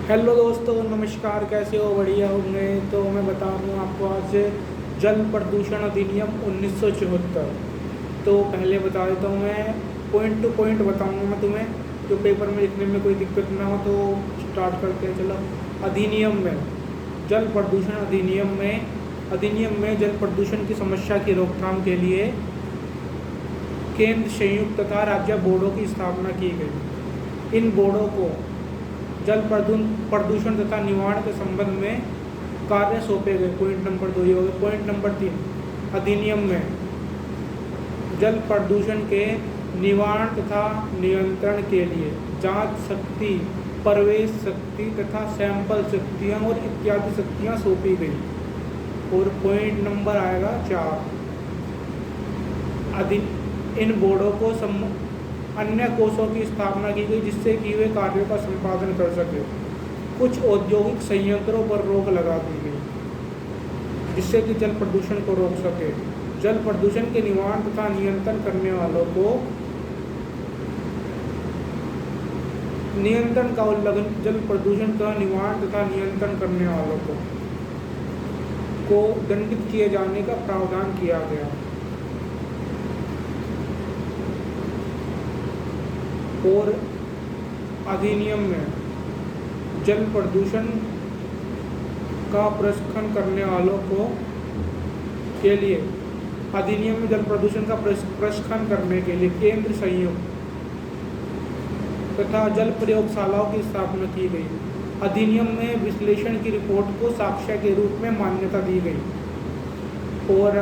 Hello दोस्तों, नमस्कार। कैसे हो? बढ़िया होंगे। तो मैं बता दूँ आपको आज जल प्रदूषण अधिनियम 1974। तो पहले बता देता हूँ, मैं पॉइंट टू पॉइंट बताऊँगा मैं तुम्हें, जो पेपर में लिखने में कोई दिक्कत ना हो। तो स्टार्ट करते हैं, चलो। अधिनियम में जल प्रदूषण अधिनियम में जल प्रदूषण की समस्या की रोकथाम के लिए केंद्र, संयुक्त तथा राज्य बोर्डों की स्थापना की गई। इन बोर्डों को जल प्रदूषण तथा निवारण के संबंध में कार्य सौंपे गए। पॉइंट नंबर 2 ये हो गया। पॉइंट नंबर 3, अधिनियम में जल प्रदूषण के निवारण तथा नियंत्रण के लिए जांच शक्ति, प्रवेश शक्ति तथा सैंपल शक्तियाँ और इत्यादि शक्तियाँ सौंपी गई। और पॉइंट नंबर आएगा 4, इन बोर्डों को अन्य कोषों की स्थापना की गई, जिससे कि वे कार्यों का संपादन कर सके। कुछ औद्योगिक संयंत्रों पर रोक लगा दी गई, जिससे कि जल प्रदूषण को रोक सके। जल प्रदूषण के निवारण तथा नियंत्रण करने वालों को नियंत्रण का उल्लंघन जल प्रदूषण का निवारण तथा नियंत्रण करने वालों को दंडित किए जाने का प्रावधान किया गया। और अधिनियम में जल प्रदूषण का प्रशिक्षण करने वालों को के लिए अधिनियम में जल प्रदूषण का प्रशिक्षण करने के लिए केंद्र, संयुक्त तथा जल प्रयोगशालाओं की स्थापना की गई। अधिनियम में विश्लेषण की रिपोर्ट को साक्ष्य के रूप में मान्यता दी गई। और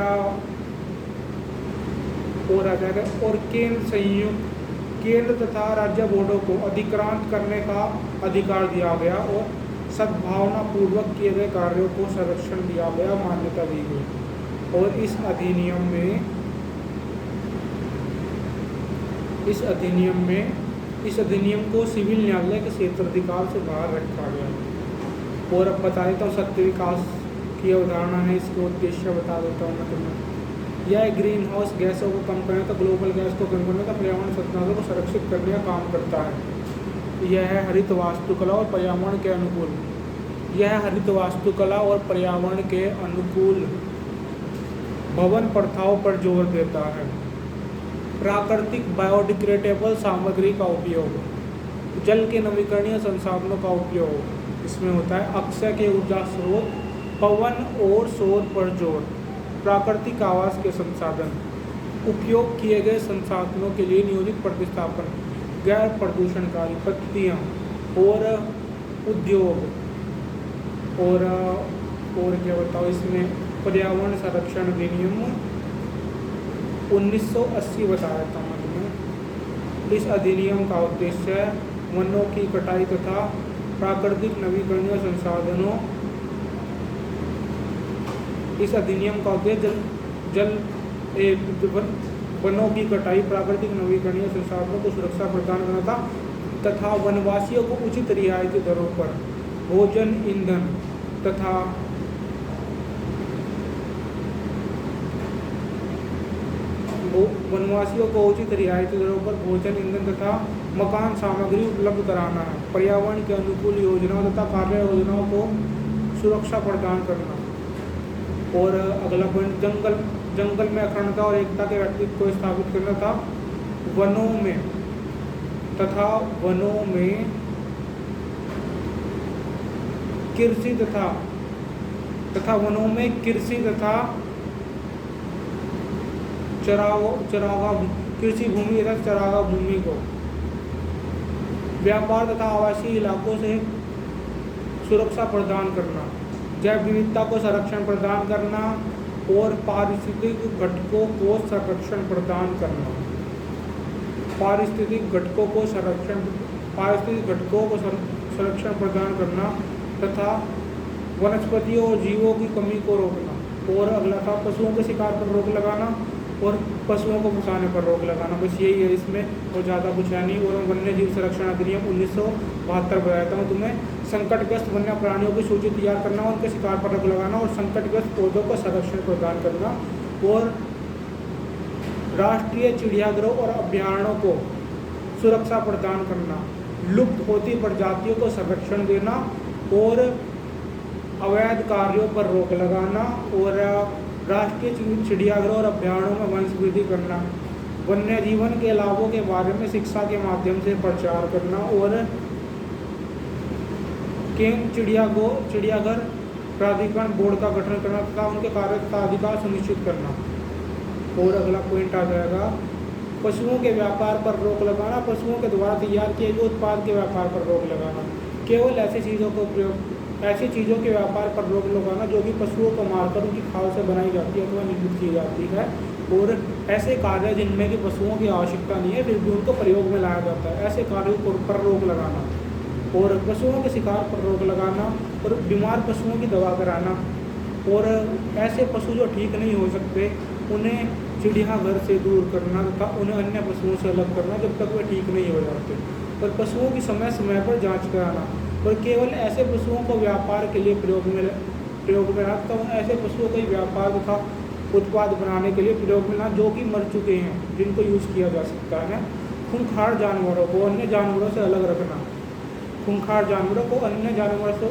केंद्र तथा राज्य बोर्डों को अधिक्रांत करने का अधिकार दिया गया और सद्भावना पूर्वक किए गए कार्यों को संरक्षण दिया गया, मान्यता दी गई। और इस अधिनियम को सिविल न्यायालय के क्षेत्राधिकार से बाहर रखा गया। और अब बता देता हूँ सत्य विकास की अवधारणा है, इसके उद्देश्य बता देता हूँ मैं तुम्हें। यह ग्रीन हाउस गैसों को कम करने तथा ग्लोबल गैस को कम करने तथा पर्यावरण संसाधनों को संरक्षित करने का काम करता है। यह है हरित वास्तुकला और पर्यावरण के अनुकूल। यह हरित वास्तुकला और पर्यावरण के अनुकूल भवन प्रथाओं पर जोर देता है। प्राकृतिक बायोडिग्रेडेबल सामग्री का उपयोग, जल के नवीकरणीय संसाधनों का उपयोग इसमें होता है। अक्षय के ऊर्जा स्रोत, पवन और सौर पर जोर। प्राकृतिक आवास के संसाधन, उपयोग किए गए संसाधनों के लिए नियोजित प्रतिस्थापन, गैर प्रदूषणकारी पद्धतियाँ और उद्योग। और क्या बताओ, इसमें पर्यावरण संरक्षण अधिनियम 1980 बताया था मैं तुम्हें। इस अधिनियम का उद्देश्य वनों की कटाई तथा प्राकृतिक नवीकरणीय संसाधनों इस अधिनियम का उद्देश्य वनों की कटाई, प्राकृतिक नवीकरणीय संसाधनों को सुरक्षा प्रदान करना था तथा वनवासियों को उचित रियायती दरों पर भोजन, ईंधन तथा मकान सामग्री उपलब्ध कराना है। पर्यावरण के अनुकूल योजनाओं तथा कार्य योजनाओं को सुरक्षा प्रदान करना। और अगला पॉइंट, जंगल में अखंडता और एकता के व्यक्तित्व को स्थापित करना था। वनों में कृषि तथा कृषि भूमि तथा चरागाह भूमि को व्यापार तथा आवासीय इलाकों से सुरक्षा प्रदान करना। जैव विविधता को संरक्षण प्रदान करना और पारिस्थितिक घटकों को संरक्षण प्रदान करना। पारिस्थितिक घटकों को संरक्षण प्रदान करना तथा वनस्पतियों और जीवों की कमी को रोकना। और अगला था पशुओं के शिकार पर रोक लगाना और पशुओं को फंसाने पर रोक लगाना। बस यही है इसमें, और ज़्यादा कुछ है नहीं। और वन्य जीव संरक्षण अधिनियम 1972 बताया हूँ तुम्हें। संकटग्रस्त वन्य प्राणियों की सूची तैयार करना, उनके शिकार पर रोक लगाना और संकटग्रस्त पौधों को संरक्षण प्रदान करना। और राष्ट्रीय चिड़ियाघरों और अभ्यारण्यों को सुरक्षा प्रदान करना। लुप्त होती प्रजातियों को संरक्षण देना और अवैध कार्यों पर रोक लगाना और राष्ट्रीय चिड़ियाघरों और अभ्यारण्यों में वंश वृद्धि करना, वन्य जीवन के लाभों के बारे में शिक्षा के माध्यम से प्रचार करना और केंद्र चिड़ियाघर प्राधिकरण बोर्ड का गठन करना तथा उनके कार्य का अधिकार सुनिश्चित करना। और अगला पॉइंट आ जाएगा पशुओं के व्यापार पर रोक लगाना, पशुओं के द्वारा तैयार किए गए उत्पाद के व्यापार पर रोक लगाना। केवल ऐसी चीज़ों के व्यापार पर रोक लगाना जो कि पशुओं को मारकर उनकी खाल से बनाई जाती है अथवा निर्मित की जाती है, और ऐसे कार्य जिनमें कि पशुओं की आवश्यकता नहीं है फिर भी उनको प्रयोग में लाया जाता है, ऐसे कार्यों पर रोक लगाना। और पशुओं के शिकार पर रोक लगाना और बीमार पशुओं की दवा कराना, और ऐसे पशु जो ठीक नहीं हो सकते उन्हें चिड़ियाघर से दूर करना तथा उन्हें अन्य पशुओं से अलग करना जब तक वे ठीक नहीं हो जाते। और पशुओं की समय समय पर जांच कराना, और केवल ऐसे पशुओं को व्यापार के लिए प्रयोग में रखा तथा ऐसे पशुओं को व्यापार तथा उत्पाद बनाने के लिए प्रयोग में ना जो कि मर चुके हैं जिनको यूज़ किया जा सकता है। खूंखार जानवरों को अन्य जानवरों से अलग रखना, खूंखार जानवरों को अन्य जानवरों से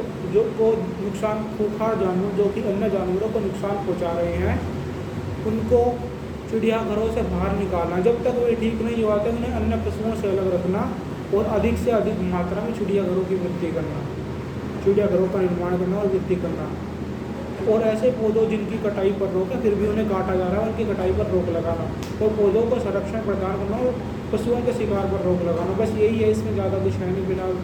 खूंखार जानवर जो कि अन्य जानवरों को नुकसान पहुंचा रहे हैं उनको चिड़ियाघरों से बाहर निकालना, जब तक वे ठीक नहीं होते उन्हें अन्य पशुओं से अलग रखना और अधिक से अधिक मात्रा में चिड़ियाघरों की वृद्धि करना, चिड़ियाघरों का निर्माण करना और वृद्धि करना। और ऐसे पौधों जिनकी कटाई पर रोक है फिर भी उन्हें काटा जा रहा है उनकी कटाई पर रोक लगाना, और पौधों को संरक्षण प्रदान करना और पशुओं के शिकार पर रोक लगाना। बस यही है, इसमें ज़्यादा कुछ है नहीं फिलहाल।